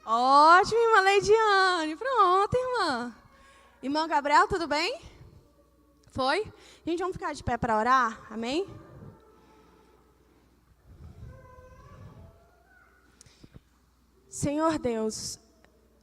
Ótimo, irmã Leidiane. Pronto, irmã. Irmão Gabriel, tudo bem? Foi? Gente, vamos ficar de pé para orar? Amém? Senhor Deus,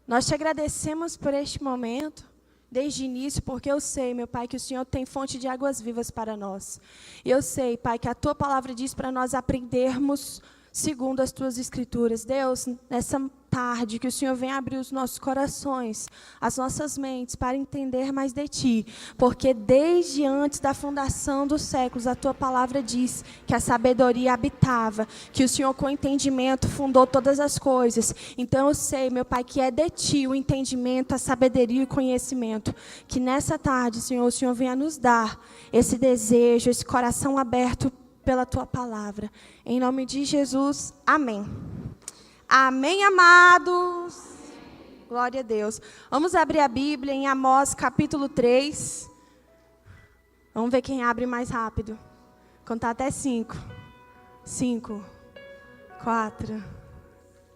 nós te agradecemos por este momento, desde o início, porque eu sei, meu Pai, que o Senhor tem fonte de águas vivas para nós. E eu sei, Pai, que a Tua palavra diz para nós aprendermos segundo as Tuas Escrituras. Deus, nessa tarde, que o Senhor venha abrir os nossos corações, as nossas mentes, para entender mais de Ti. Porque desde antes da fundação dos séculos, a Tua palavra diz que a sabedoria habitava, que o Senhor com entendimento fundou todas as coisas. Então eu sei, meu Pai, que é de Ti o entendimento, a sabedoria e o conhecimento. Que nessa tarde, Senhor, o Senhor venha nos dar esse desejo, esse coração aberto pela Tua palavra. Em nome de Jesus, amém. Amém, amados. Glória a Deus. Vamos abrir a Bíblia em Amós, capítulo 3. Vamos ver quem abre mais rápido. Contar até 5. 5, 4,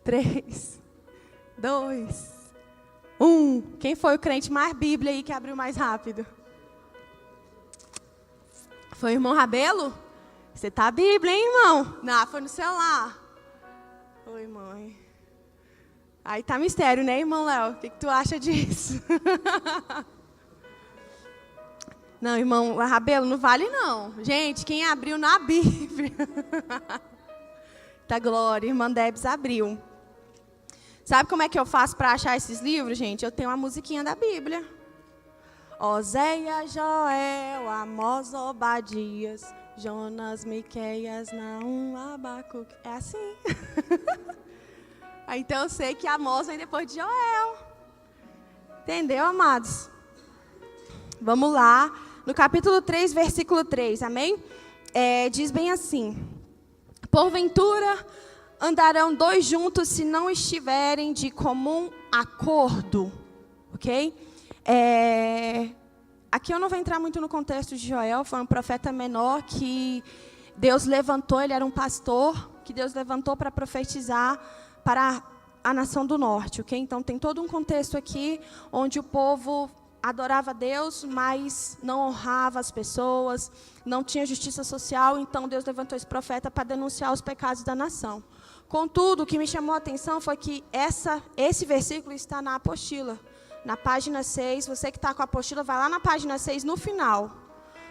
3, 2, 1. Quem foi o crente mais Bíblia aí que abriu mais rápido? Foi o irmão Rabelo? Você tá a Bíblia, hein, irmão? Não, foi no celular. Oi, mãe. Aí tá mistério, né, irmão Léo? O que tu acha disso? Não, irmão Rabelo, não vale não. Gente, quem abriu na Bíblia? Tá glória, irmã Debs abriu. Sabe como é que eu faço para achar esses livros, gente? Eu tenho uma musiquinha da Bíblia. Oséias, Joel, Amós, Obadias, Jonas, Miqueias, Naum, Abacuque. É assim. Então eu sei que Amós vem depois de Joel. Entendeu, amados? Vamos lá. No capítulo 3, versículo 3, amém? Diz bem assim: porventura andarão dois juntos se não estiverem de comum acordo. Ok? Aqui eu não vou entrar muito no contexto de Joel. Foi um profeta menor que Deus levantou. Ele era um pastor que Deus levantou para profetizar para a nação do norte, ok? Então tem todo um contexto aqui onde o povo adorava a Deus, mas não honrava as pessoas, não tinha justiça social. Então Deus levantou esse profeta para denunciar os pecados da nação. Contudo, o que me chamou a atenção foi que esse versículo está na apostila, na página 6. Você que está com a apostila, vai lá na página 6, no final.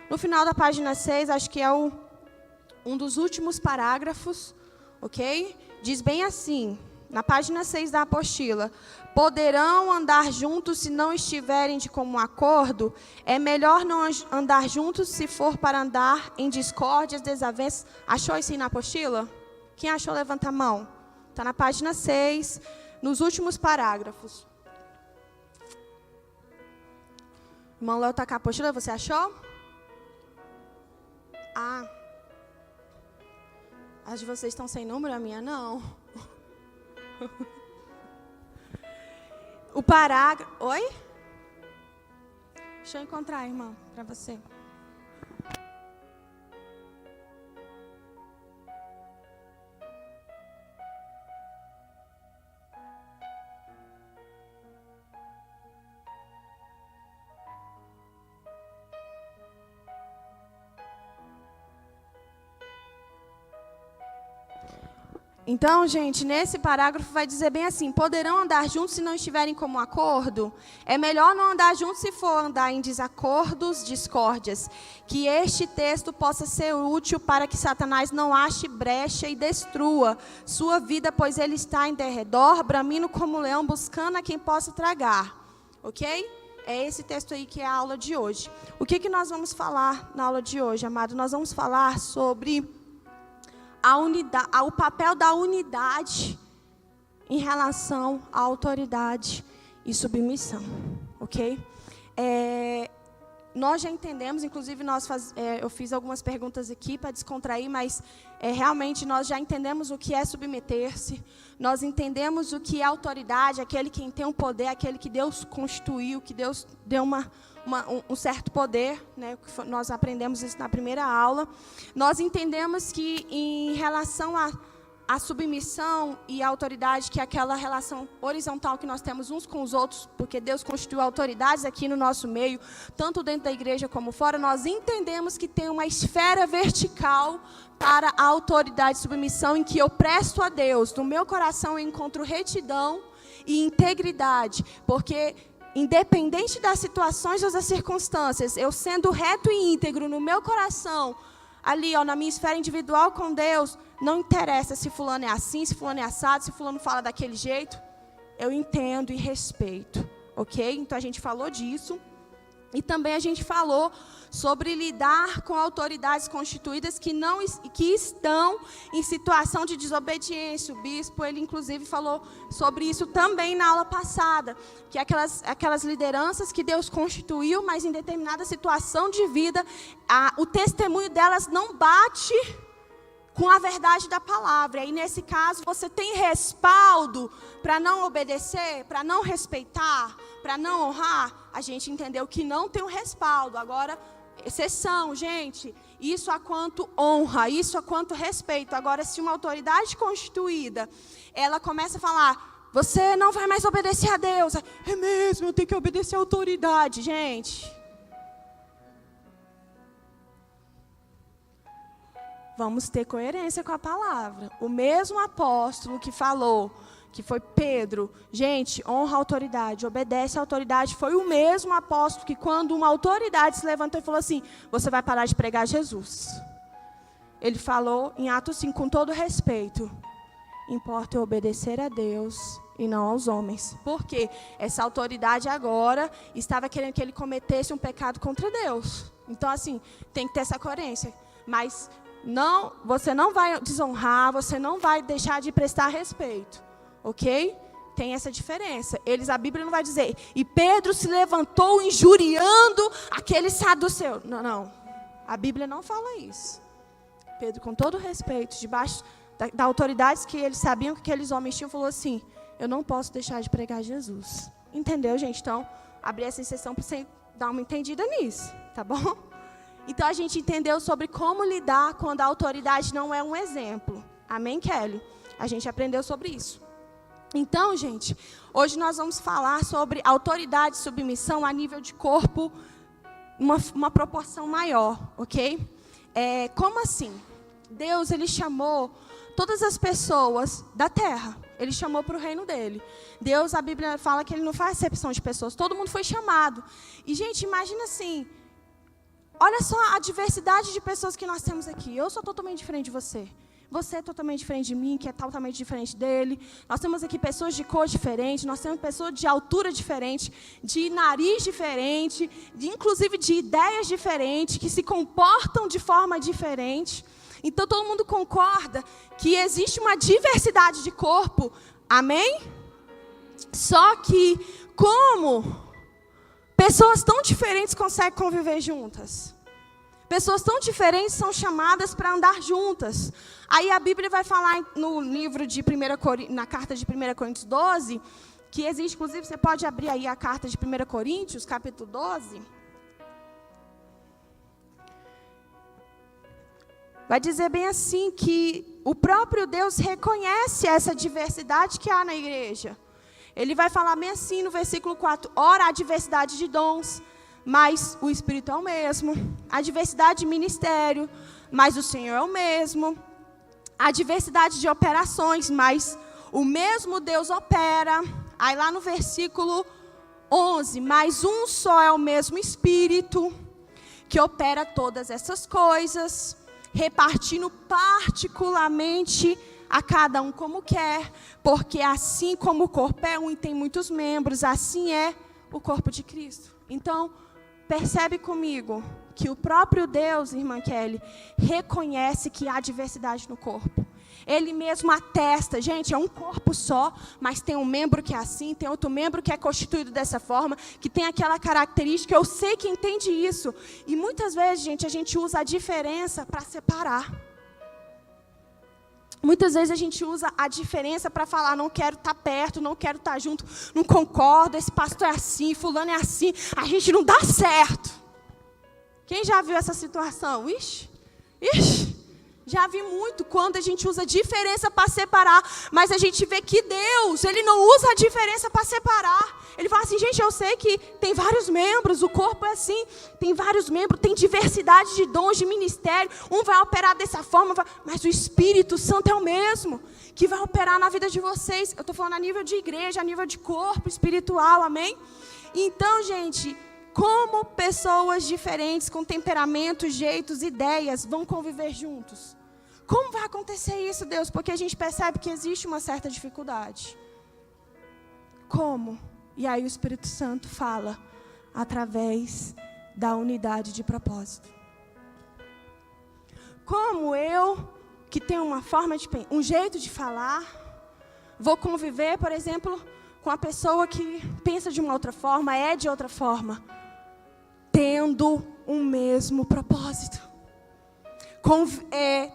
No final da página 6, acho que é um dos últimos parágrafos, ok? Diz bem assim, na página 6 da apostila: poderão andar juntos se não estiverem de comum acordo? É melhor não andar juntos se for para andar em discórdias, desavenças. Achou isso aí na apostila? Quem achou, levanta a mão. Está na página 6, nos últimos parágrafos. Irmão Léo está com a apostila, você achou? As de vocês estão sem número, a minha não. O parágrafo... Oi? Deixa eu encontrar, irmão, para você. Então, gente, nesse parágrafo vai dizer bem assim: poderão andar juntos se não estiverem como acordo? É melhor não andar juntos se for andar em desacordos, discórdias. Que este texto possa ser útil para que Satanás não ache brecha e destrua sua vida, pois ele está em derredor, bramindo como leão, buscando a quem possa tragar. Ok? É esse texto aí que é a aula de hoje. O que nós vamos falar na aula de hoje, amado? Nós vamos falar sobre o papel da unidade em relação à autoridade e submissão, ok? Nós já entendemos, inclusive eu fiz algumas perguntas aqui para descontrair, mas realmente nós já entendemos o que é submeter-se, nós entendemos o que é autoridade, aquele quem tem um poder, aquele que Deus constituiu, que Deus deu um certo poder, né? Nós aprendemos isso na primeira aula. Nós entendemos que em relação a submissão e a autoridade, que é aquela relação horizontal que nós temos uns com os outros, porque Deus constituiu autoridades aqui no nosso meio, tanto dentro da igreja como fora, nós entendemos que tem uma esfera vertical para a autoridade e submissão, em que eu presto a Deus. No meu coração eu encontro retidão e integridade, porque independente das situações ou das circunstâncias, eu sendo reto e íntegro no meu coração, ali, ó, na minha esfera individual com Deus, não interessa se fulano é assim, se fulano é assado, se fulano fala daquele jeito, eu entendo e respeito, ok? Então a gente falou disso. E também a gente falou sobre lidar com autoridades constituídas que estão em situação de desobediência. O bispo, ele inclusive falou sobre isso também na aula passada, que aquelas lideranças que Deus constituiu, mas em determinada situação de vida, o testemunho delas não bate com a verdade da palavra. E aí, nesse caso, você tem respaldo para não obedecer, para não respeitar, para não honrar. A gente entendeu que não tem um respaldo. Agora, exceção, gente, isso a quanto honra, isso a quanto respeito. Agora, se uma autoridade constituída, ela começa a falar, você não vai mais obedecer a Deus. É mesmo, eu tenho que obedecer a autoridade. Gente, vamos ter coerência com a palavra. O mesmo apóstolo que falou, que foi Pedro, gente, honra a autoridade, obedece a autoridade, foi o mesmo apóstolo que, quando uma autoridade se levantou e falou assim, você vai parar de pregar Jesus. Ele falou em Atos 5, com todo respeito, importa eu obedecer a Deus e não aos homens. Porque essa autoridade agora estava querendo que ele cometesse um pecado contra Deus. Então, assim, tem que ter essa coerência. Mas não, você não vai desonrar, você não vai deixar de prestar respeito. Ok? Tem essa diferença. A Bíblia não vai dizer, e Pedro se levantou injuriando aquele saduceu. Não, não. A Bíblia não fala isso. Pedro, com todo respeito, debaixo da autoridade que eles sabiam que aqueles homens tinham, falou assim, eu não posso deixar de pregar Jesus. Entendeu, gente? Então, abri essa exceção para você dar uma entendida nisso, tá bom? Então, a gente entendeu sobre como lidar quando a autoridade não é um exemplo. Amém, Kelly? A gente aprendeu sobre isso. Então, gente, hoje nós vamos falar sobre autoridade e submissão a nível de corpo, uma proporção maior, ok? Como assim? Deus, ele chamou todas as pessoas da terra. Ele chamou para o reino dele. Deus, a Bíblia fala que ele não faz acepção de pessoas. Todo mundo foi chamado. E, gente, imagina assim, olha só a diversidade de pessoas que nós temos aqui. Eu sou totalmente diferente de você. Você é totalmente diferente de mim, que é totalmente diferente dele. Nós temos aqui pessoas de cor diferente, nós temos pessoas de altura diferente, de nariz diferente, inclusive de ideias diferentes, que se comportam de forma diferente. Então, todo mundo concorda que existe uma diversidade de corpo. Amém? Só que, como pessoas tão diferentes conseguem conviver juntas? Pessoas tão diferentes são chamadas para andar juntas. Aí a Bíblia vai falar no livro de na carta de 1 Coríntios 12, que existe, inclusive, você pode abrir aí a carta de 1 Coríntios, capítulo 12. Vai dizer bem assim que o próprio Deus reconhece essa diversidade que há na igreja. Ele vai falar bem assim no versículo 4, ora, há diversidade de dons, mas o Espírito é o mesmo. A diversidade de ministério, mas o Senhor é o mesmo. A diversidade de operações, mas o mesmo Deus opera. Aí lá no versículo 11, mas um só é o mesmo Espírito, que opera todas essas coisas, repartindo particularmente a cada um como quer, porque assim como o corpo é um e tem muitos membros, assim é o corpo de Cristo. Então, percebe comigo que o próprio Deus, irmã Kelly, reconhece que há diversidade no corpo. Ele mesmo atesta, gente, é um corpo só, mas tem um membro que é assim, tem outro membro que é constituído dessa forma, que tem aquela característica, eu sei que entende isso. E muitas vezes, gente, a gente usa a diferença para separar. Muitas vezes a gente usa a diferença para falar, não quero estar perto, não quero estar junto, não concordo, esse pastor é assim, fulano é assim, a gente não dá certo. Quem já viu essa situação? Ixi, Já vi muito quando a gente usa diferença para separar, mas a gente vê que Deus, Ele não usa a diferença para separar. Ele fala assim, gente, eu sei que tem vários membros, o corpo é assim, tem vários membros, tem diversidade de dons, de ministério, um vai operar dessa forma, mas o Espírito Santo é o mesmo, que vai operar na vida de vocês. Eu estou falando a nível de igreja, a nível de corpo espiritual, amém? Então, gente, como pessoas diferentes, com temperamentos, jeitos, ideias, vão conviver juntos? Como vai acontecer isso, Deus? Porque a gente percebe que existe uma certa dificuldade. Como? E aí o Espírito Santo fala através da unidade de propósito. Como eu, que tenho uma forma de um jeito de falar, vou conviver, por exemplo, com a pessoa que pensa de uma outra forma, é de outra forma, tendo um mesmo propósito,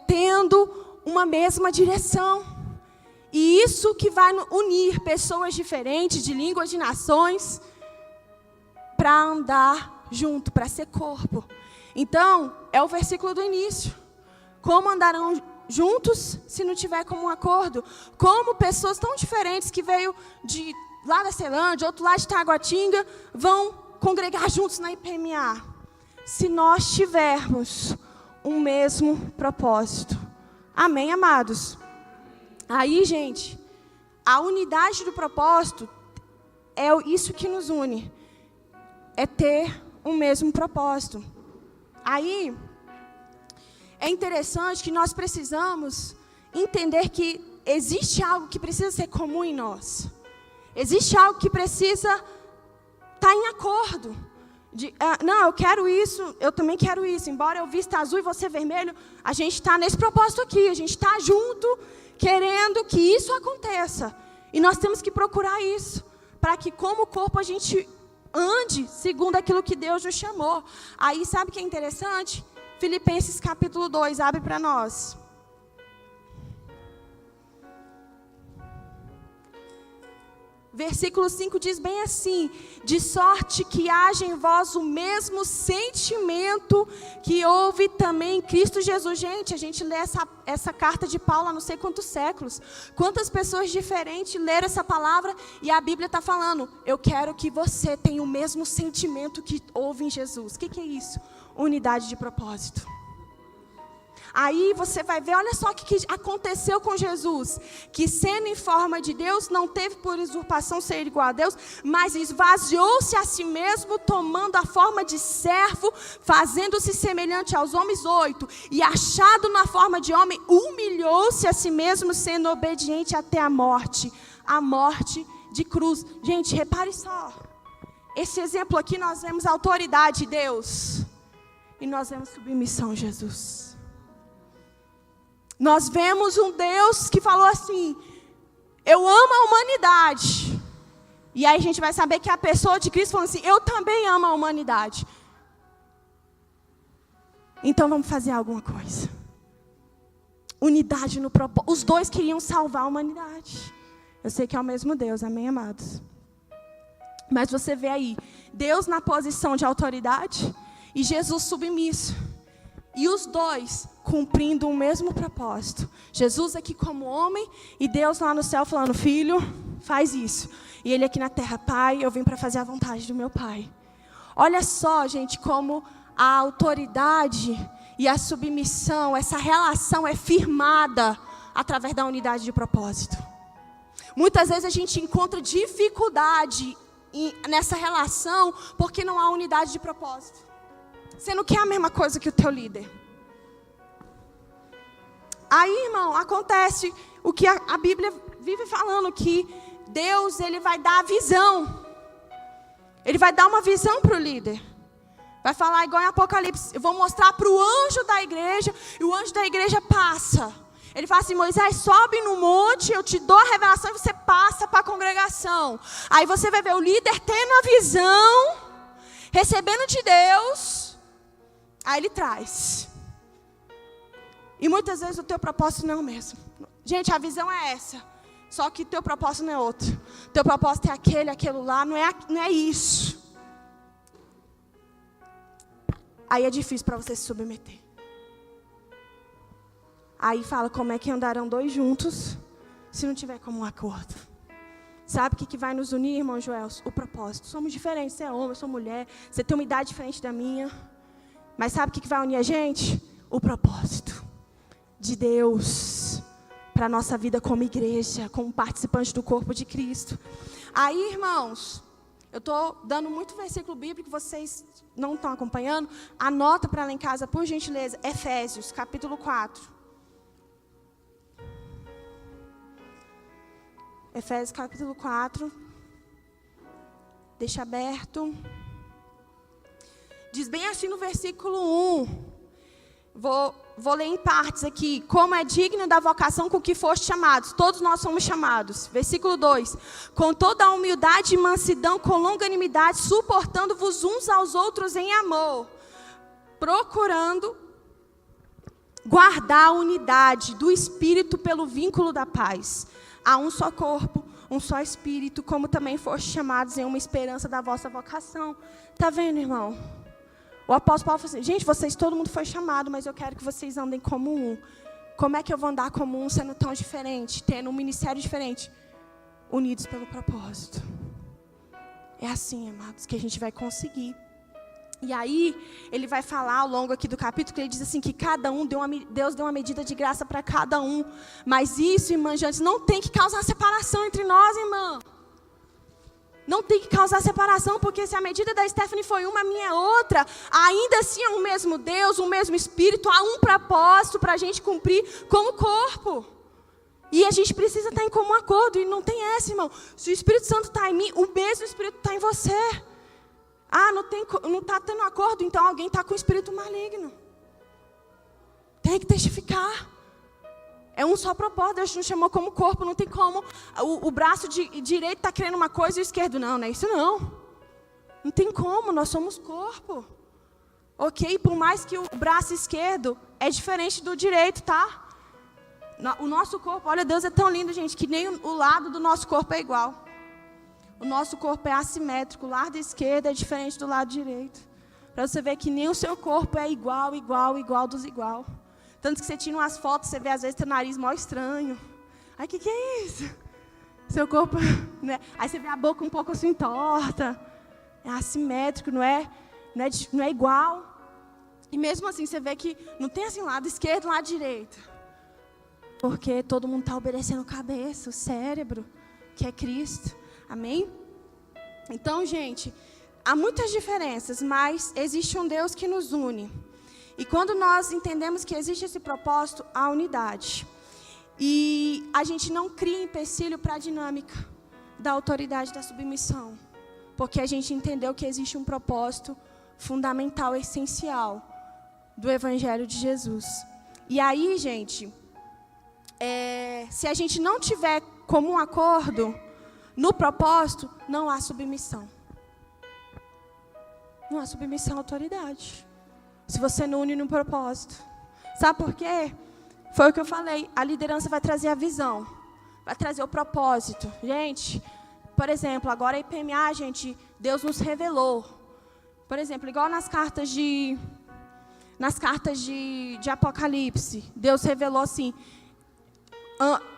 tendo uma mesma direção. E isso que vai unir pessoas diferentes, de línguas, de nações, para andar junto, para ser corpo. Então, é o versículo do início. Como andarão juntos se não tiver como um acordo? Como pessoas tão diferentes que veio de lá da Ceilândia, outro lá de Taguatinga, vão congregar juntos na IPMA? Se nós tivermos um mesmo propósito. Amém, amados? Aí, gente, a unidade do propósito é isso que nos une. É ter um mesmo propósito. Aí, é interessante que nós precisamos entender que existe algo que precisa ser comum em nós. Existe algo que precisa estar em acordo. Não, eu quero isso, eu também quero isso. Embora eu vista azul e você vermelho, a gente está nesse propósito aqui. A gente está junto, querendo que isso aconteça. E nós temos que procurar isso, para que como corpo a gente ande segundo aquilo que Deus nos chamou. Aí sabe o que é interessante? Filipenses capítulo 2, abre para nós. Versículo 5 diz bem assim: de sorte que haja em vós o mesmo sentimento que houve também em Cristo Jesus. Gente, a gente lê essa carta de Paulo há não sei quantos séculos. Quantas pessoas diferentes leram essa palavra e a Bíblia está falando, eu quero que você tenha o mesmo sentimento que houve em Jesus. O que é isso? Unidade de propósito. Aí você vai ver, olha só o que aconteceu com Jesus, que sendo em forma de Deus, não teve por usurpação ser igual a Deus, mas esvaziou-se a si mesmo, tomando a forma de servo, fazendo-se semelhante aos homens. 8, e achado na forma de homem, humilhou-se a si mesmo, sendo obediente até a morte de cruz. Gente, repare só, esse exemplo aqui nós vemos a autoridade de Deus, e nós vemos submissão a Jesus. Nós vemos um Deus que falou assim, eu amo a humanidade. E aí a gente vai saber que a pessoa de Cristo falou assim, eu também amo a humanidade. Então vamos fazer alguma coisa. Unidade no propósito. Os dois queriam salvar a humanidade. Eu sei que é o mesmo Deus, amém, amados? Mas você vê aí, Deus na posição de autoridade e Jesus submisso. E os dois cumprindo o mesmo propósito. Jesus aqui como homem e Deus lá no céu falando, filho, faz isso. E ele aqui na terra, pai, eu vim para fazer a vontade do meu pai. Olha só, gente, como a autoridade e a submissão, essa relação é firmada através da unidade de propósito. Muitas vezes a gente encontra dificuldade nessa relação porque não há unidade de propósito. Você não quer a mesma coisa que o teu líder. Aí, irmão, acontece o que a Bíblia vive falando, que Deus, ele vai dar a visão. Ele vai dar uma visão para o líder. Vai falar igual em Apocalipse, eu vou mostrar para o anjo da igreja, e o anjo da igreja passa. Ele fala assim, Moisés, sobe no monte, eu te dou a revelação e você passa para a congregação. Aí você vai ver o líder tendo a visão, recebendo de Deus. Aí ele traz. E muitas vezes o teu propósito não é o mesmo. Gente, a visão é essa. Só que o teu propósito não é outro. O teu propósito é aquele lá, não é isso. Aí é difícil para você se submeter. Aí fala, como é que andarão dois juntos se não tiver comum acordo? Sabe o que vai nos unir, irmão Joel? O propósito. Somos diferentes, você é homem, eu sou mulher, você tem uma idade diferente da minha. Mas sabe o que vai unir a gente? O propósito de Deus para a nossa vida como igreja, como participante do corpo de Cristo. Aí, irmãos, eu estou dando muito versículo bíblico, vocês não estão acompanhando. Anota para lá em casa, por gentileza, Efésios, capítulo 4. Efésios, capítulo 4. Deixa aberto. Diz bem assim no versículo 1. Vou ler em partes aqui. Como é digno da vocação com que foste chamados. Todos nós somos chamados. Versículo 2. Com toda a humildade e mansidão, com longanimidade, suportando-vos uns aos outros em amor, procurando guardar a unidade do Espírito pelo vínculo da paz. Há um só corpo, um só Espírito, como também foste chamados em uma esperança da vossa vocação. Está vendo, irmão? O apóstolo Paulo falou assim, gente, todo mundo foi chamado, mas eu quero que vocês andem como um. Como é que eu vou andar como um, sendo tão diferente, tendo um ministério diferente? Unidos pelo propósito. É assim, amados, que a gente vai conseguir. E aí, ele vai falar ao longo aqui do capítulo, que ele diz assim, que cada um, Deus deu uma medida de graça para cada um. Mas isso, irmãs, gente, não tem que causar separação entre nós, irmã. Não tem que causar separação, porque se a medida da Stephanie foi uma, a minha é outra, ainda assim é o mesmo Deus, o mesmo Espírito, há um propósito para a gente cumprir como corpo. E a gente precisa estar em comum acordo, e não tem essa, irmão. Se o Espírito Santo está em mim, o mesmo Espírito está em você. Ah, não está tendo acordo, então alguém está com o espírito maligno. Tem que testificar. É um só propósito, Deus nos chamou como corpo, não tem como. O braço direito está querendo uma coisa e o esquerdo não é isso não. Não tem como, nós somos corpo. Ok? Por mais que o braço esquerdo é diferente do direito, tá? O nosso corpo, olha, Deus é tão lindo, gente, que nem o lado do nosso corpo é igual. O nosso corpo é assimétrico, o lado esquerdo é diferente do lado direito. Para você ver que nem o seu corpo é igual dos igual. Tanto que você tira umas fotos, você vê às vezes teu nariz mó estranho. Ai, que é isso? Seu corpo, né? Aí você vê a boca um pouco assim torta. É assimétrico, não é igual. E mesmo assim você vê que não tem assim lado esquerdo, lado direito. Porque todo mundo está obedecendo a cabeça, o cérebro, que é Cristo. Amém? Então, gente, há muitas diferenças, mas existe um Deus que nos une. E quando nós entendemos que existe esse propósito, há unidade. E a gente não cria empecilho para a dinâmica da autoridade da submissão. Porque a gente entendeu que existe um propósito fundamental, essencial do Evangelho de Jesus. E aí, gente, se a gente não tiver comum acordo no propósito, não há submissão. Não há submissão à autoridade. Se você não une no propósito. Sabe por quê? Foi o que eu falei. A liderança vai trazer a visão. Vai trazer o propósito. Gente, por exemplo, agora a IPMA, gente, Deus nos revelou. Por exemplo, igual nas cartas de Apocalipse. Deus revelou assim...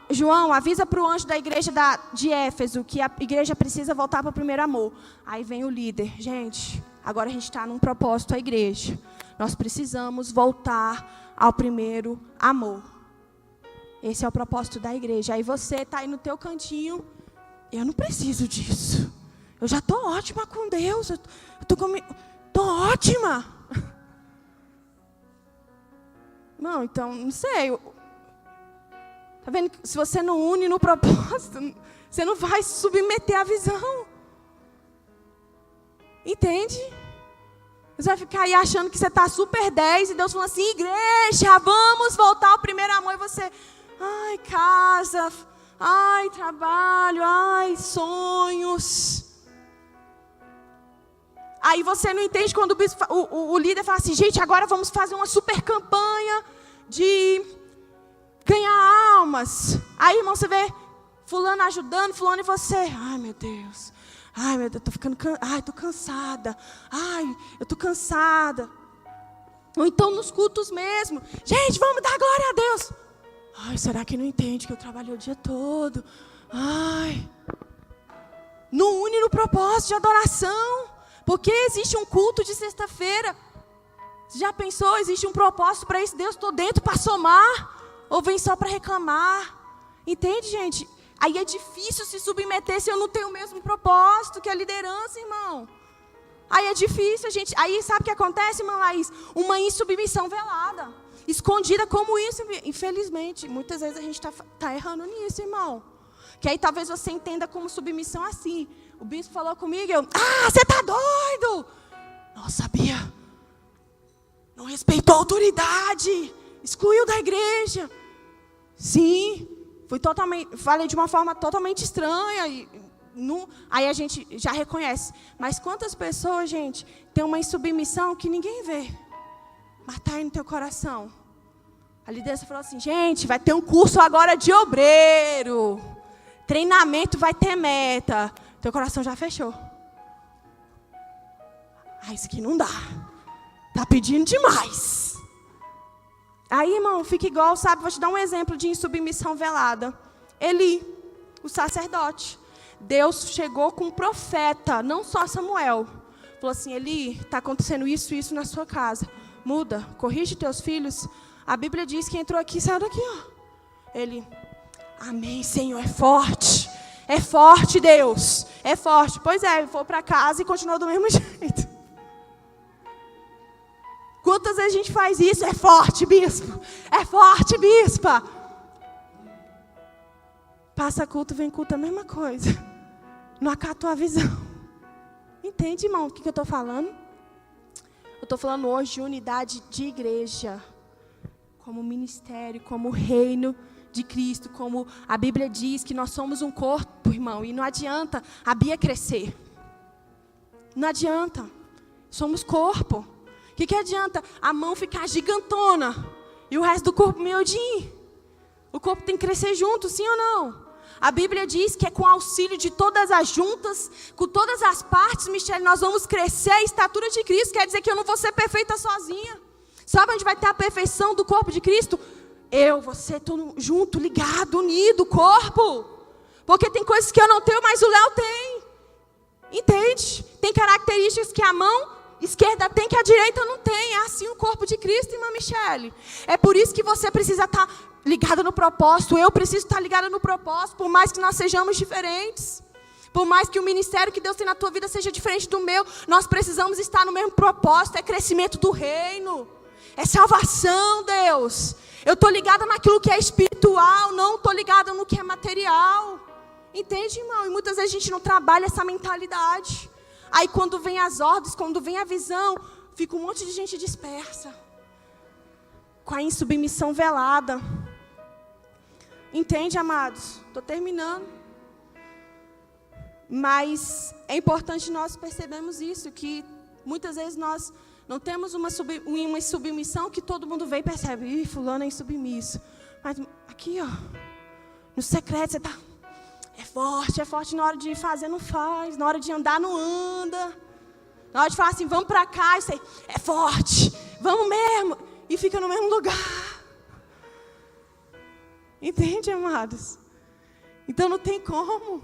João, avisa para o anjo da igreja de Éfeso que a igreja precisa voltar para o primeiro amor. Aí vem o líder. Gente, agora a gente está num propósito, a igreja. Nós precisamos voltar ao primeiro amor. Esse é o propósito da igreja. Aí você está aí no teu cantinho. Eu não preciso disso. Eu já estou ótima com Deus. Eu estou ótima. Não, então, não sei... Está vendo? Se você não une no propósito, você não vai submeter à visão. Entende? Você vai ficar aí achando que você está super 10 e Deus falando assim, igreja, vamos voltar ao primeiro amor. E você, ai, casa, ai, trabalho, ai, sonhos. Aí você não entende quando o líder fala assim, gente, agora vamos fazer uma super campanha de... ganhar almas. Aí, irmão, você vê fulano ajudando, fulano e você. Ai, meu Deus. Ai, meu Deus, tô cansada. Ai, eu tô cansada. Ou então nos cultos mesmo. Gente, vamos dar glória a Deus. Ai, será que não entende que eu trabalhei o dia todo? Ai. Não une no propósito de adoração. Porque existe um culto de sexta-feira. Você já pensou? Existe um propósito para isso? Deus, estou dentro para somar? Ou vem só para reclamar? Entende, gente? Aí é difícil se submeter se eu não tenho o mesmo propósito que a liderança, irmão. Aí é difícil, gente. Aí sabe o que acontece, irmã Laís? Uma insubmissão velada. Escondida como isso, infelizmente. Muitas vezes a gente está errando nisso, irmão. Que aí talvez você entenda como submissão assim. O bispo falou comigo, você tá doido? Nossa, Bia, não respeitou a autoridade, excluiu da igreja. Sim, falei de uma forma totalmente estranha. Aí a gente já reconhece. Mas quantas pessoas, gente, tem uma insubmissão que ninguém vê, mas está aí no teu coração. A liderança falou assim, gente, vai ter um curso agora de obreiro. Treinamento vai ter meta. Teu coração já fechou. Isso aqui não dá. Tá pedindo demais. Aí, irmão, fica igual, sabe? Vou te dar um exemplo de insubmissão velada. Eli, o sacerdote. Deus chegou com um profeta, não só Samuel. Falou assim, Eli, está acontecendo isso e isso na sua casa. Muda, corrige teus filhos. A Bíblia diz que entrou aqui e saiu daqui, ó. Ele, amém, Senhor, é forte. É forte, Deus. É forte. Pois é, foi para casa e continuou do mesmo jeito. Quantas vezes a gente faz isso? É forte, bispo. É forte, bispa. Passa culto, vem culto, a mesma coisa. Não acatou a visão. Entende, irmão, o que eu estou falando? Eu estou falando hoje de unidade de igreja. Como ministério, como reino de Cristo. Como a Bíblia diz que nós somos um corpo, irmão. E não adianta a Bia crescer. Não adianta. Somos corpo. O que adianta a mão ficar gigantona e o resto do corpo miudinho? O corpo tem que crescer junto, sim ou não? A Bíblia diz que é com auxílio de todas as juntas, com todas as partes, Michele, nós vamos crescer a estatura de Cristo. Quer dizer que eu não vou ser perfeita sozinha. Sabe onde vai ter a perfeição do corpo de Cristo? Eu, você, todo junto, ligado, unido, corpo. Porque tem coisas que eu não tenho, mas o Léo tem. Entende? Tem características que a mão esquerda tem que a direita não tem. É assim o corpo de Cristo, irmã Michele. É por isso que você precisa estar ligada no propósito. Eu preciso estar ligada no propósito. Por mais que nós sejamos diferentes. Por mais que o ministério que Deus tem na tua vida seja diferente do meu. Nós precisamos estar no mesmo propósito. É crescimento do reino. É salvação, Deus. Eu estou ligada naquilo que é espiritual. Não estou ligada no que é material. Entende, irmão? E muitas vezes a gente não trabalha essa mentalidade. Aí quando vem as ordens, quando vem a visão, fica um monte de gente dispersa. Com a insubmissão velada. Entende, amados? Estou terminando. Mas é importante nós percebermos isso, que muitas vezes nós não temos uma submissão que todo mundo vê e percebe. Ih, fulano é insubmisso. Mas aqui, ó, no secreto você está... É forte na hora de fazer, não faz. Na hora de andar, não anda. Na hora de falar assim, vamos para cá, isso aí, é forte. Vamos mesmo. E fica no mesmo lugar. Entende, amados? Então não tem como.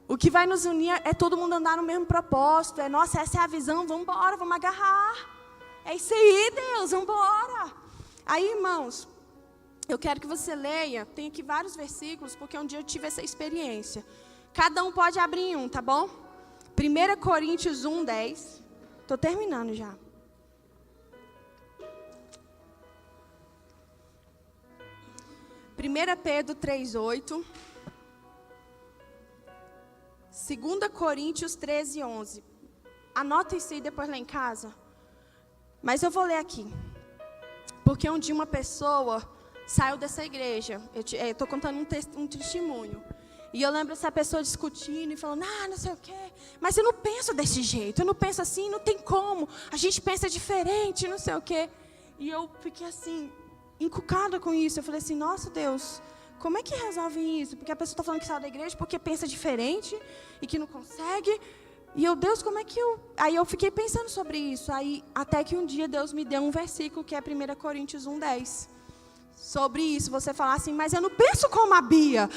O que vai nos unir é todo mundo andar no mesmo propósito. É, nossa, essa é a visão, vamos embora, vamos agarrar. É isso aí, Deus, vamos embora. Aí, irmãos, eu quero que você leia, tem aqui vários versículos, porque um dia eu tive essa experiência. Cada um pode abrir em um, tá bom? 1 Coríntios 1, 10. Estou terminando já. Pedro 3, 8. 2 Coríntios 13, 11. Anota isso aí depois lá em casa. Mas eu vou ler aqui. Porque um dia uma pessoa saiu dessa igreja. Eu estou contando um testemunho. E eu lembro essa pessoa discutindo e falando, não sei o quê. Mas eu não penso desse jeito. Eu não penso assim, não tem como. A gente pensa diferente, não sei o quê. E eu fiquei assim, encucada com isso. Eu falei assim, nossa Deus, como é que resolve isso? Porque a pessoa está falando que saiu da igreja porque pensa diferente e que não consegue. E eu, Deus, como é que eu... Aí eu fiquei pensando sobre isso. Aí, até que um dia Deus me deu um versículo que é 1 Coríntios 1, 10. sobre isso, você falar assim, mas eu não penso como a Bia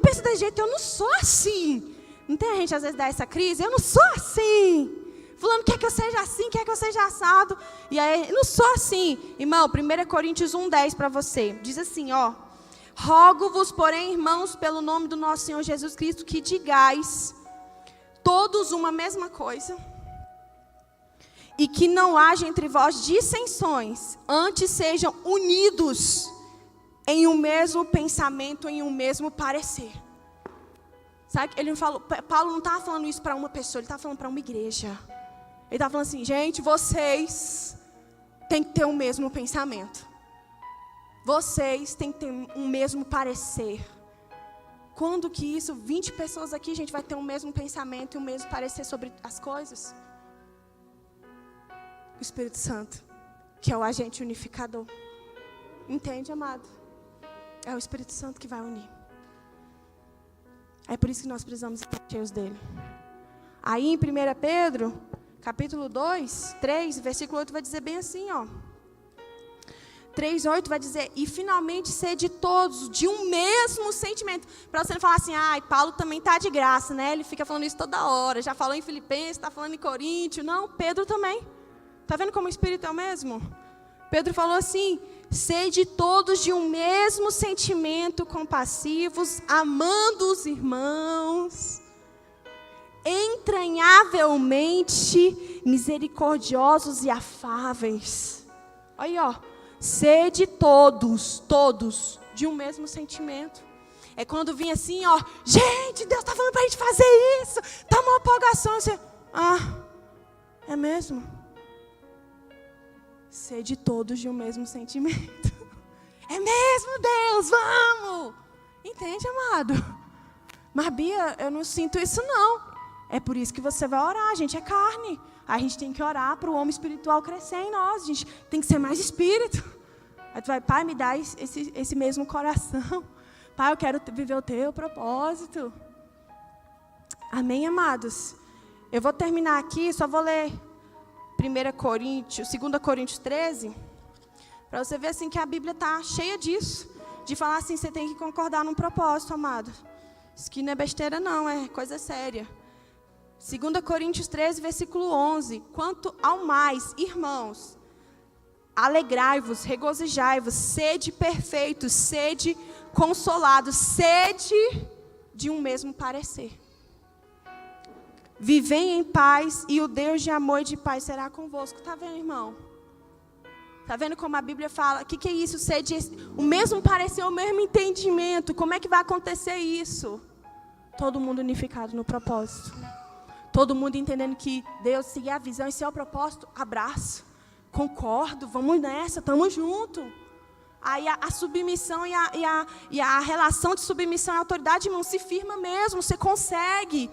pensa desse jeito, eu não sou assim. Não tem a gente às vezes dá essa crise, eu não sou assim. Fulano quer que eu seja assim, quer que eu seja assado. E aí, eu não sou assim. Irmão, 1 Coríntios 1:10 para você. Diz assim, ó. Rogo-vos, porém, irmãos, pelo nome do nosso Senhor Jesus Cristo, que digais todos uma mesma coisa, e que não haja entre vós dissensões, antes sejam unidos em um mesmo pensamento, em um mesmo parecer. Sabe? Paulo não estava falando isso para uma pessoa, ele estava falando para uma igreja. Ele estava falando assim, gente, vocês têm que ter o mesmo pensamento. Vocês têm que ter um mesmo parecer. Quando que isso, 20 pessoas aqui, a gente vai ter o mesmo pensamento e o mesmo parecer sobre as coisas? O Espírito Santo, que é o agente unificador. Entende, amado? É o Espírito Santo que vai unir. É por isso que nós precisamos estar cheios dele. Aí em 1 Pedro, capítulo 2, 3, versículo 8, vai dizer bem assim, ó. 3:8 vai dizer, e finalmente sede todos de um mesmo sentimento. Para você não falar assim, Paulo também está de graça, né? Ele fica falando isso toda hora. Já falou em Filipenses, está falando em Coríntios. Não, Pedro também. Está vendo como o Espírito é o mesmo? Pedro falou assim, sede todos de um mesmo sentimento, compassivos, amando os irmãos, entranhavelmente misericordiosos e afáveis. Olha aí, ó. Sede todos de um mesmo sentimento. É quando vinha assim, ó, gente, Deus está falando para a gente fazer isso. Está uma empolgação. Você, é mesmo? Sede todos de um mesmo sentimento. É mesmo, Deus, vamos. Entende, amado? Mas, Bia, eu não sinto isso, não. É por isso que você vai orar, a gente é carne. A gente tem que orar para o homem espiritual crescer em nós. A gente tem que ser mais espírito. Aí tu vai, Pai, me dá esse mesmo coração. Pai, eu quero viver o teu propósito. Amém, amados? Eu vou terminar aqui, só vou ler 2 Coríntios 13. Para você ver assim, que a Bíblia está cheia disso. De falar assim, você tem que concordar num propósito, amado. Isso aqui não é besteira não, é coisa séria. 2 Coríntios 13, versículo 11. Quanto ao mais, irmãos, alegrai-vos, regozijai-vos, sede perfeitos, sede consolados, sede de um mesmo parecer. Vivei em paz e o Deus de amor e de paz será convosco. Está vendo, irmão? Está vendo como a Bíblia fala? O que é isso? Sede, o mesmo parecer, o mesmo entendimento. Como é que vai acontecer isso? Todo mundo unificado no propósito. Todo mundo entendendo que Deus seguir a visão e seu propósito, abraço, concordo, vamos nessa, estamos juntos. Aí a submissão e a relação de submissão e autoridade, irmão, se firma mesmo, você consegue.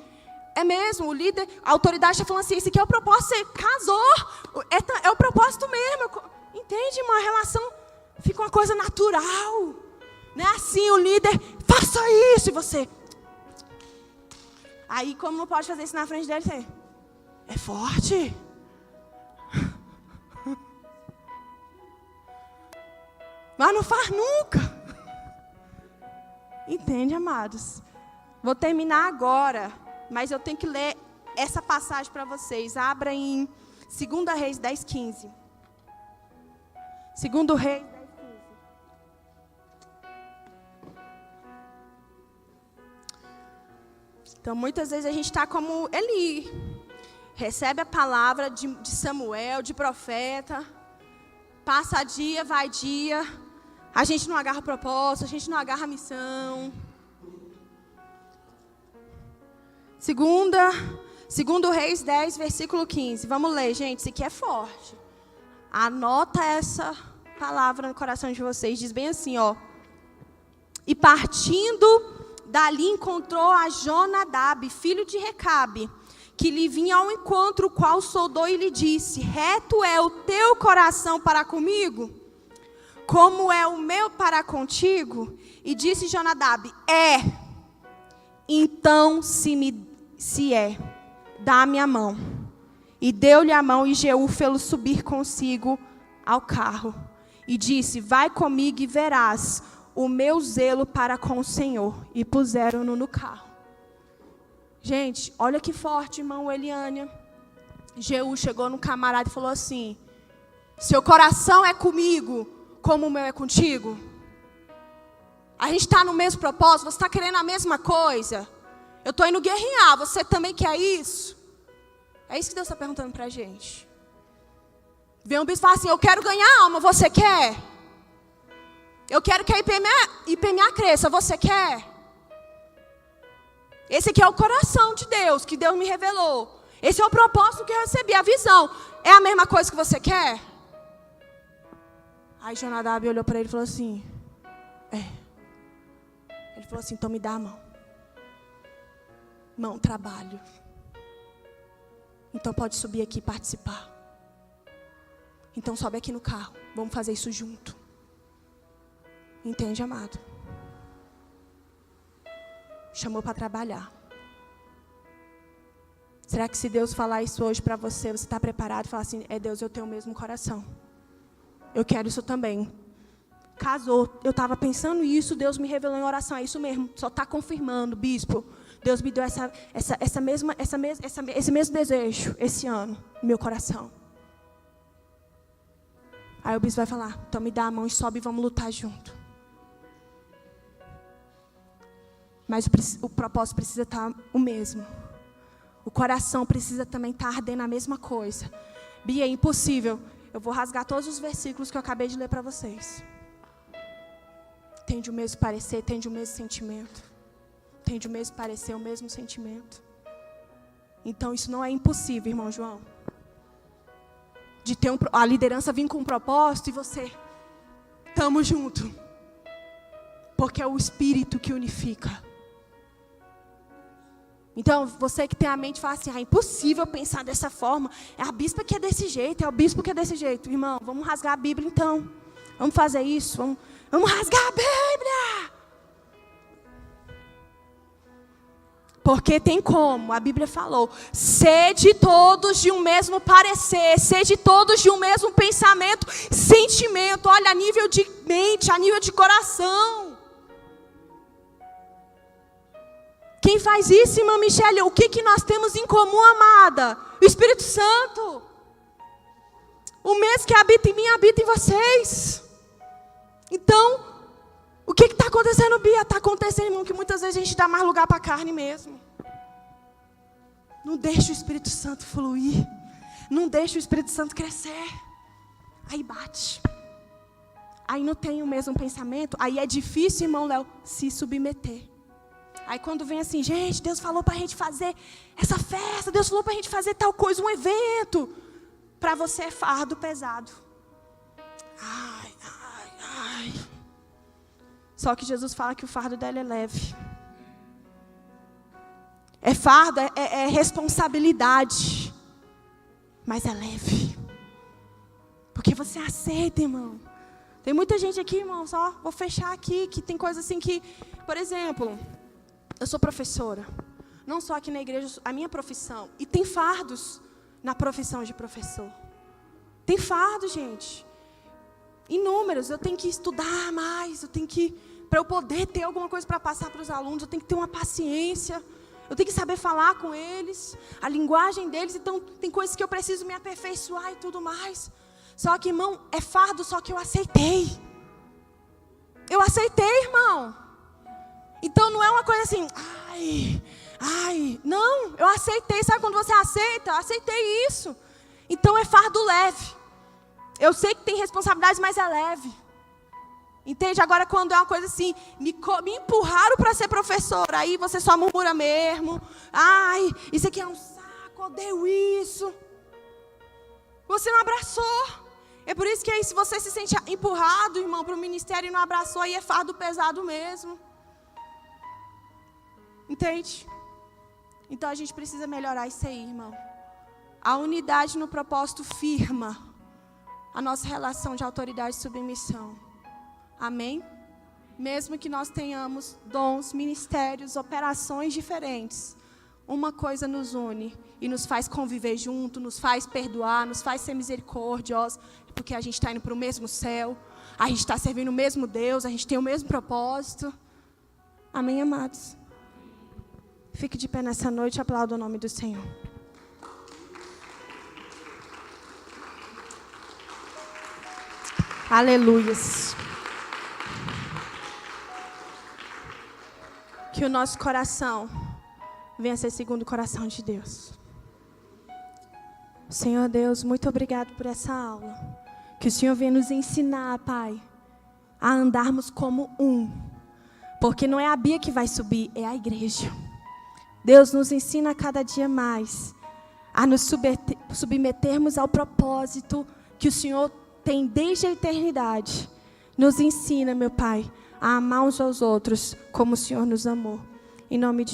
É mesmo, o líder, a autoridade está falando assim, esse aqui é o propósito, você casou, é o propósito mesmo. Entende, irmão? A relação fica uma coisa natural. Não é assim, o líder, faça isso, e você... Aí, como não pode fazer isso na frente dele, você é forte. Mas não faz nunca. Entende, amados? Vou terminar agora, mas eu tenho que ler essa passagem para vocês. Abra em 2 Reis 10:15. 2 Reis 10:15. Então, muitas vezes a gente está como Eli. Recebe a palavra de Samuel, de profeta. Passa dia, vai dia. A gente não agarra o propósito, a gente não agarra a missão. 2 Reis 10, versículo 15. Vamos ler, gente. Isso aqui é forte. Anota essa palavra no coração de vocês. Diz bem assim, ó. E partindo... Dali encontrou a Jonadab, filho de Recabe, que lhe vinha ao encontro, o qual saudou e lhe disse, reto é o teu coração para comigo, como é o meu para contigo? E disse Jonadab, então se é, dá-me a mão. E deu-lhe a mão e Jeú fê-lo subir consigo ao carro. e disse: vai comigo e verás o meu zelo para com o Senhor. E puseram-no no carro. Gente, olha que forte, irmão Eliânia. Jeú chegou no camarada e falou assim: seu coração é comigo, como o meu é contigo? A gente está no mesmo propósito, você está querendo a mesma coisa? Eu estou indo guerrear, você também quer isso? É isso que Deus está perguntando para a gente. Vem um bispo e fala assim: eu quero ganhar alma, você quer? Eu quero que a IPMA cresça, você quer? Esse aqui é o coração de Deus, que Deus me revelou. Esse é o propósito que eu recebi, a visão. É a mesma coisa que você quer? Aí Jonadab olhou para ele e falou assim: é. Ele falou assim: então me dá a mão. Mão, trabalho. Então pode subir aqui e participar. Então sobe aqui no carro. Vamos fazer isso junto. Entende, amado? Chamou para trabalhar. Será que se Deus falar isso hoje para você, você está preparado e falar assim: é Deus, eu tenho o mesmo coração. Eu quero isso também. Casou, eu estava pensando isso, Deus me revelou em oração. É isso mesmo, só está confirmando, bispo. Deus me deu esse mesmo desejo esse ano no meu coração. Aí o bispo vai falar: então me dá a mão e sobe e vamos lutar junto. Mas o propósito precisa estar o mesmo. O coração precisa também estar ardendo a mesma coisa. Bia, é impossível. Eu vou rasgar todos os versículos que eu acabei de ler para vocês. Tende o mesmo parecer, tende o mesmo sentimento. Tende o mesmo parecer, o mesmo sentimento. Então isso não é impossível, irmão João. De ter a liderança vir com um propósito e você, tamo junto. Porque é o Espírito que unifica. Então, você que tem a mente fala assim: é impossível pensar dessa forma. É a bispa que é desse jeito, é o bispo que é desse jeito. Irmão, vamos rasgar a Bíblia então. Vamos fazer isso, vamos rasgar a Bíblia. Porque tem como, a Bíblia falou: sede todos de um mesmo parecer, sede todos de um mesmo pensamento, sentimento. Olha, a nível de mente, a nível de coração. Quem faz isso, irmã Michele? O que nós temos em comum, amada? O Espírito Santo. O mesmo que habita em mim, habita em vocês. Então, o que está acontecendo, Bia? Está acontecendo, irmão, que muitas vezes a gente dá mais lugar para a carne mesmo. Não deixa o Espírito Santo fluir. Não deixa o Espírito Santo crescer. Aí bate. Aí não tem o mesmo pensamento. Aí é difícil, irmão Léo, se submeter. Aí quando vem assim: gente, Deus falou para a gente fazer essa festa, Deus falou para a gente fazer tal coisa, um evento. Para você é fardo pesado. Ai. Só que Jesus fala que o fardo dela é leve. É fardo, é responsabilidade. Mas é leve. Porque você aceita, irmão. Tem muita gente aqui, irmão, só vou fechar aqui, que tem coisa assim que, por exemplo, eu sou professora. Não só aqui na igreja, a minha profissão. E tem fardos na profissão de professor. Tem fardo, gente. Inúmeros. Eu tenho que estudar mais. Eu tenho que, para eu poder ter alguma coisa para passar para os alunos, eu tenho que ter uma paciência. Eu tenho que saber falar com eles, a linguagem deles. Então, tem coisas que eu preciso me aperfeiçoar e tudo mais. Só que, irmão, é fardo, só que eu aceitei. Eu aceitei, irmão. Então, não é uma coisa assim: ai. Não, eu aceitei. Sabe quando você aceita? Eu aceitei isso. Então, é fardo leve. Eu sei que tem responsabilidades, mas é leve. Entende? Agora, quando é uma coisa assim, me empurraram para ser professora, aí você só murmura mesmo. Ai, isso aqui é um saco, odeio isso. Você não abraçou. É por isso que aí, se você se sente empurrado, irmão, para o ministério e não abraçou, aí é fardo pesado mesmo. Entende? Então, a gente precisa melhorar isso aí, irmão. A unidade no propósito firma a nossa relação de autoridade e submissão. Amém? Mesmo que nós tenhamos dons, ministérios, operações diferentes, uma coisa nos une e nos faz conviver junto, nos faz perdoar, nos faz ser misericordiosos, porque a gente está indo para o mesmo céu. a gente está servindo o mesmo Deus, a gente tem o mesmo propósito. Amém, amados? Fique de pé nessa noite e aplauda o nome do Senhor. Aleluias. Que o nosso coração venha ser segundo o coração de Deus. Senhor Deus, muito obrigado por essa aula. Que o Senhor venha nos ensinar, Pai, a andarmos como um. Porque não é a Bia que vai subir, é a igreja. Deus nos ensina a cada dia mais a nos submetermos ao propósito que o Senhor tem desde a eternidade. Nos ensina, meu Pai, a amar uns aos outros como o Senhor nos amou. Em nome de